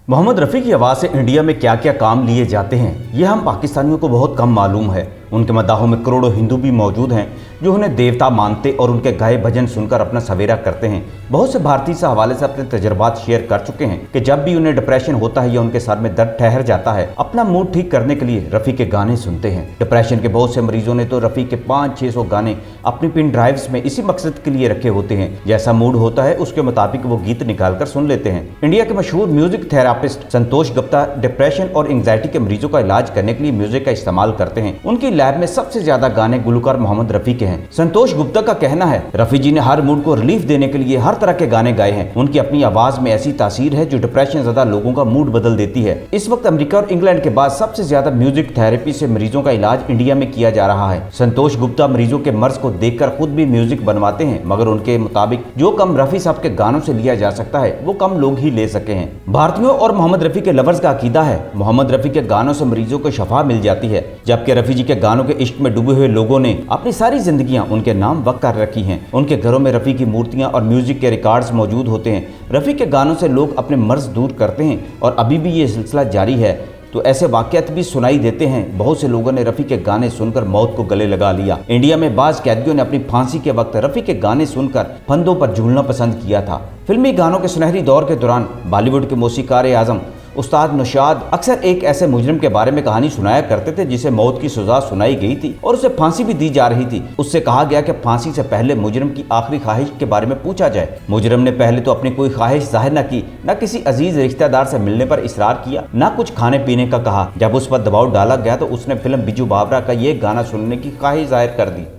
मोहम्मद रफ़ी की आवाज़ से इंडिया में क्या क्या काम लिए जाते हैं ये हम पाकिस्तानियों को बहुत कम मालूम है। उनके मदाहों में करोड़ों हिंदू भी मौजूद हैं जो उन्हें देवता मानते और उनके गाए भजन सुनकर अपना सवेरा करते हैं। बहुत से भारतीय इस हवाले से अपने तजुर्बात शेयर कर चुके हैं कि जब भी उन्हें डिप्रेशन होता है या उनके सर में दर्द ठहर जाता है, अपना मूड ठीक करने के लिए रफ़ी के गाने सुनते हैं। डिप्रेशन के बहुत से मरीजों ने तो रफ़ी के 500-600 गाने अपनी पिन ड्राइव्स में इसी मकसद के लिए रखे होते हैं। जैसा मूड होता है उसके मुताबिक वो गीत निकाल कर सुन लेते हैं। इंडिया के मशहूर म्यूजिक थेरापिस्ट संतोष गुप्ता डिप्रेशन और एंग्जाइटी के मरीजों का इलाज करने के लिए म्यूजिक का इस्तेमाल करते हैं। उनकी लैब में सबसे ज्यादा गाने गुलकार मोहम्मद रफ़ी के हैं। संतोष गुप्ता का कहना है, रफ़ी जी ने हर मूड को रिलीफ देने के लिए हर तरह के गाने गाए हैं। उनकी अपनी आवाज में ऐसी तासीर है जो डिप्रेशन ज़्यादा लोगों का मूड बदल देती है। इस वक्त अमेरिका और इंग्लैंड के बाद सबसे ज्यादा म्यूजिक थेरेपी से मरीजों का इलाज इंडिया में किया जा रहा है। संतोष गुप्ता मरीजों के मर्ज को देखकर खुद भी म्यूजिक बनवाते हैं, मगर उनके मुताबिक जो कम रफ़ी साहब के गानों से लिया जा सकता है वो कम लोग ही ले सके हैं। भारतीयों और मोहम्मद रफ़ी के लवर्स का अकीदा है मोहम्मद रफ़ी के गानों से मरीजों को शफा मिल जाती है, जबकि रफ़ी जी के गानों के इश्क में डूबे हुए लोगों ने अपनी सारी जिंदगियां उनके नाम वक्त कर रखी हैं। उनके घरों में रफ़ी की मूर्तियां और म्यूजिक के रिकॉर्ड्स मौजूद होते हैं। रफ़ी के गानों से लोग अपने मर्ज दूर करते हैं और अभी भी ये सिलसिला जारी है। तो ऐसे वाक़यात भी सुनाई देते हैं। बहुत से लोगों ने रफ़ी के गाने सुनकर मौत को गले लगा लिया। इंडिया में बाज़ कैदियों ने अपनी फांसी के वक्त रफ़ी के गाने सुनकर फंदों पर झूलना पसंद किया था। फिल्मी गानों के सुनहरी दौर के दौरान बॉलीवुड के मौसीकार आज़म उस्ताद नौशाद अक्सर एक ऐसे मुजरिम के बारे में कहानी सुनाया करते थे जिसे मौत की सजा सुनाई गई थी और उसे फांसी भी दी जा रही थी। उससे कहा गया कि फांसी से पहले मुजरिम की आखिरी ख्वाहिश के बारे में पूछा जाए। मुजरिम ने पहले तो अपनी कोई ख्वाहिश जाहिर न की, न किसी अजीज रिश्तेदार से मिलने पर इसरार किया, न कुछ खाने पीने का कहा। जब उस पर दबाव डाला गया तो उसने फिल्म बिजू बावरा का ये गाना सुनने की ख्वाहिश जाहिर कर दी।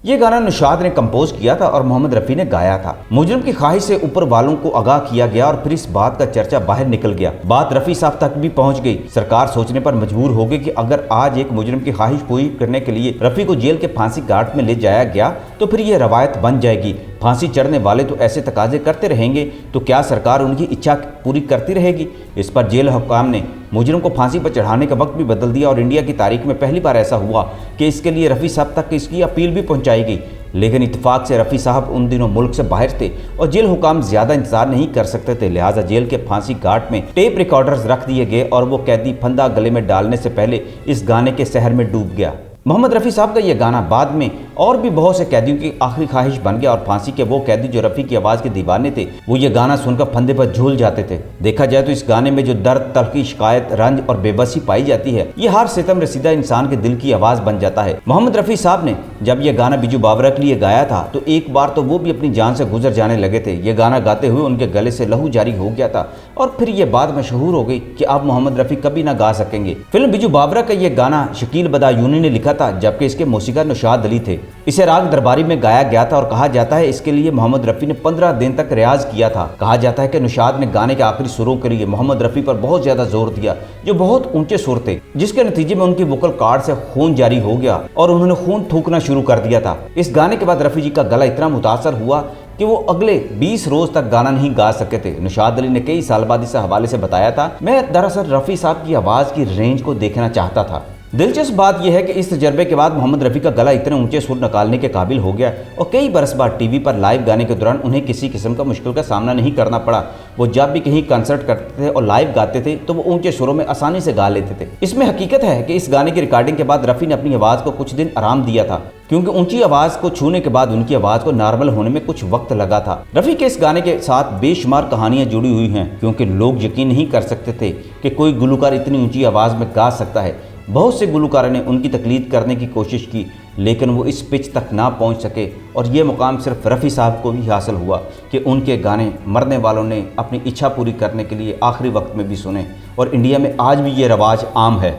ये गाना नौशाद ने कंपोज किया था और मोहम्मद रफ़ी ने गाया था। मुजरिम की ख्वाहिश से ऊपर वालों को आगाह किया गया और फिर इस बात का चर्चा बाहर निकल गया। बात रफ़ी साहब तक भी पहुंच गई। सरकार सोचने पर मजबूर हो गई कि अगर आज एक मुजरिम की ख्वाहिश पूरी करने के लिए रफ़ी को जेल के फांसी घाट में ले जाया गया तो फिर यह रवायत बन जाएगी। फांसी चढ़ने वाले तो ऐसे तकाजे करते रहेंगे तो क्या सरकार उनकी इच्छा पूरी करती रहेगी? इस पर जेल हुक्काम ने मुजरिम को फांसी पर चढ़ाने का वक्त भी बदल दिया और इंडिया की तारीख में पहली बार ऐसा हुआ कि इसके लिए रफ़ी साहब तक इसकी अपील भी पहुंचाई गई। लेकिन इत्तेफाक से रफ़ी साहब उन दिनों मुल्क से बाहर थे और जेल हुक्काम ज़्यादा इंतजार नहीं कर सकते थे, लिहाजा जेल के फांसी घाट में टेप रिकॉर्डर्स रख दिए गए और वो कैदी फंदा गले में डालने से पहले इस गाने के सहर में डूब गया। मोहम्मद रफ़ी साहब का यह गाना बाद में और भी बहुत से कैदियों की आखिरी ख्वाहिश बन गया और फांसी के वो कैदी जो रफ़ी की आवाज़ के दीवाने थे वो ये गाना सुनकर फंदे पर झूल जाते थे। देखा जाए तो इस गाने में जो दर्द, तलखी, शिकायत, रंज और बेबसी पाई जाती है ये हर सितम रसीदा इंसान के दिल की आवाज़ बन जाता है। मोहम्मद रफ़ी साहब ने जब यह गाना बिजू बावरा के लिए गाया था तो एक बार तो वो भी अपनी जान से गुजर जाने लगे थे। ये गाना गाते हुए उनके गले से लहू जारी हो गया था और फिर ये बात मशहूर हो गई कि अब मोहम्मद रफ़ी कभी ना गा सकेंगे। फिल्म बिजू बावरा का यह गाना शकील बदायूनी ने लिखा था, जबकि इसके मौसीकार नौशाद अली थे। इसे राग दरबारी में गाया गया था और कहा जाता है इसके लिए मोहम्मद रफ़ी ने 15 दिन तक रियाज किया था। कहा जाता है कि नौशाद ने गाने के आखिरी सुरों के लिए मोहम्मद रफ़ी पर बहुत ज्यादा जोर दिया जो बहुत ऊंचे सुर थे, जिसके नतीजे में उनकी वोकल कार्ड से खून जारी हो गया और उन्होंने खून थूकना शुरू कर दिया था। इस गाने के बाद रफ़ी जी का गला इतना मुतासर हुआ कि वो अगले 20 रोज तक गाना नहीं गा सके थे। नौशाद अली ने कई साल बाद इस हवाले से बताया था, मैं दरअसल रफ़ी साहब की आवाज़ की रेंज को देखना चाहता था। दिलचस्प बात यह है कि इस तजर्बे के बाद मोहम्मद रफ़ी का गला इतने ऊंचे सुर निकालने के काबिल हो गया और कई बरस बाद टीवी पर लाइव गाने के दौरान उन्हें किसी किस्म का मुश्किल का सामना नहीं करना पड़ा। वो जब भी कहीं कंसर्ट करते थे और लाइव गाते थे तो वो ऊंचे सुरों में आसानी से गा लेते थे। इसमें हकीकत है कि इस गाने की रिकॉर्डिंग के बाद रफ़ी ने अपनी आवाज़ को कुछ दिन आराम दिया था, क्योंकि ऊंची आवाज़ को छूने के बाद उनकी आवाज़ को नॉर्मल होने में कुछ वक्त लगा था। रफ़ी के इस गाने के साथ बेशुमार कहानियां जुड़ी हुई हैं, क्योंकि लोग यकीन नहीं कर सकते थे कि कोई गुलकार इतनी ऊंची आवाज़ में गा सकता है। बहुत से गुलकारों ने उनकी तकलीद करने की कोशिश की लेकिन वो इस पिच तक ना पहुंच सके और ये मुकाम सिर्फ रफ़ी साहब को भी हासिल हुआ कि उनके गाने मरने वालों ने अपनी इच्छा पूरी करने के लिए आखिरी वक्त में भी सुने और इंडिया में आज भी ये रवाज आम है।